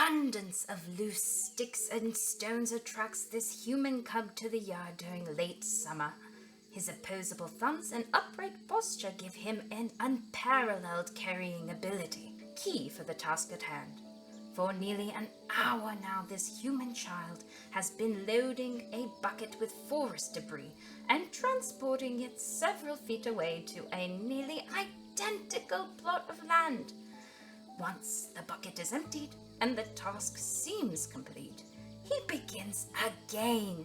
abundance of loose sticks and stones attracts this human cub to the yard during late summer. His opposable thumbs and upright posture give him an unparalleled carrying ability, key for the task at hand. For nearly an hour now, this human child has been loading a bucket with forest debris and transporting it several feet away to a nearly identical plot of land. Once the bucket is emptied and the task seems complete, he begins again.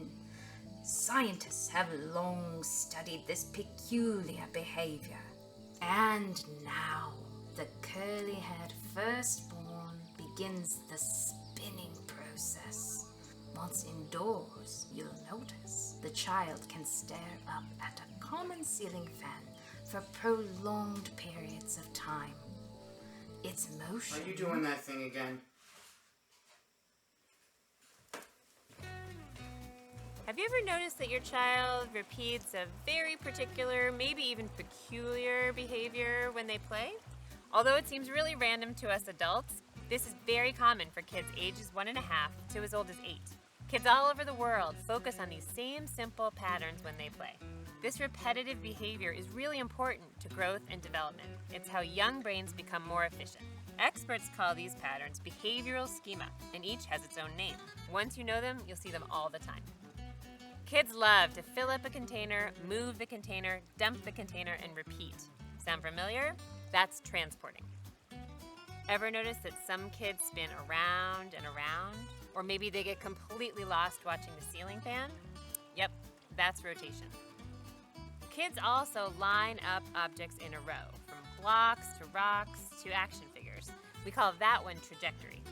Scientists have long studied this peculiar behavior. And now, the curly-haired firstborn begins the spinning process. Once indoors, you'll notice the child can stare up at a common ceiling fan for prolonged periods of time. Its motion... Are you doing that thing again? Have you ever noticed that your child repeats a very particular, maybe even peculiar behavior when they play? Although it seems really random to us adults, this is very common for kids ages 1.5 to as old as 8. Kids all over the world focus on these same simple patterns when they play. This repetitive behavior is really important to growth and development. It's how young brains become more efficient. Experts call these patterns behavioral schema, and each has its own name. Once you know them, you'll see them all the time. Kids love to fill up a container, move the container, dump the container, and repeat. Sound familiar? That's transporting. Ever notice that some kids spin around and around? Or maybe they get completely lost watching the ceiling fan? Yep, that's rotation. Kids also line up objects in a row, from blocks to rocks to action figures. We call that one trajectory.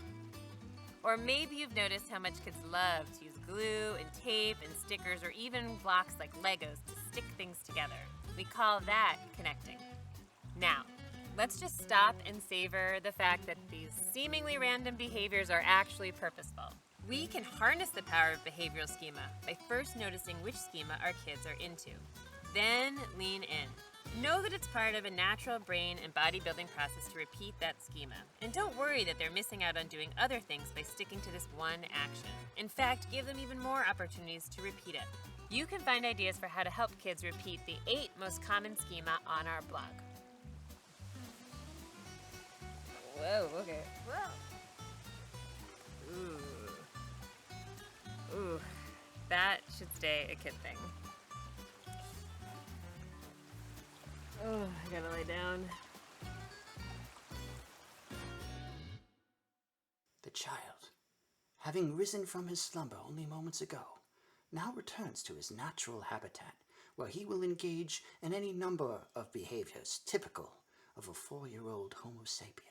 Or maybe you've noticed how much kids love to use glue and tape and stickers or even blocks like Legos to stick things together. We call that connecting. Now, let's just stop and savor the fact that these seemingly random behaviors are actually purposeful. We can harness the power of behavioral schema by first noticing which schema our kids are into. Then lean in. Know that it's part of a natural brain and bodybuilding process to repeat that schema. And don't worry that they're missing out on doing other things by sticking to this one action. In fact, give them even more opportunities to repeat it. You can find ideas for how to help kids repeat the 8 most common schema on our blog. Whoa, okay. Whoa. Ooh, that should stay a kid thing. Oh, I gotta lay down. The child, having risen from his slumber only moments ago, now returns to his natural habitat, where he will engage in any number of behaviors typical of a 4-year-old Homo sapien.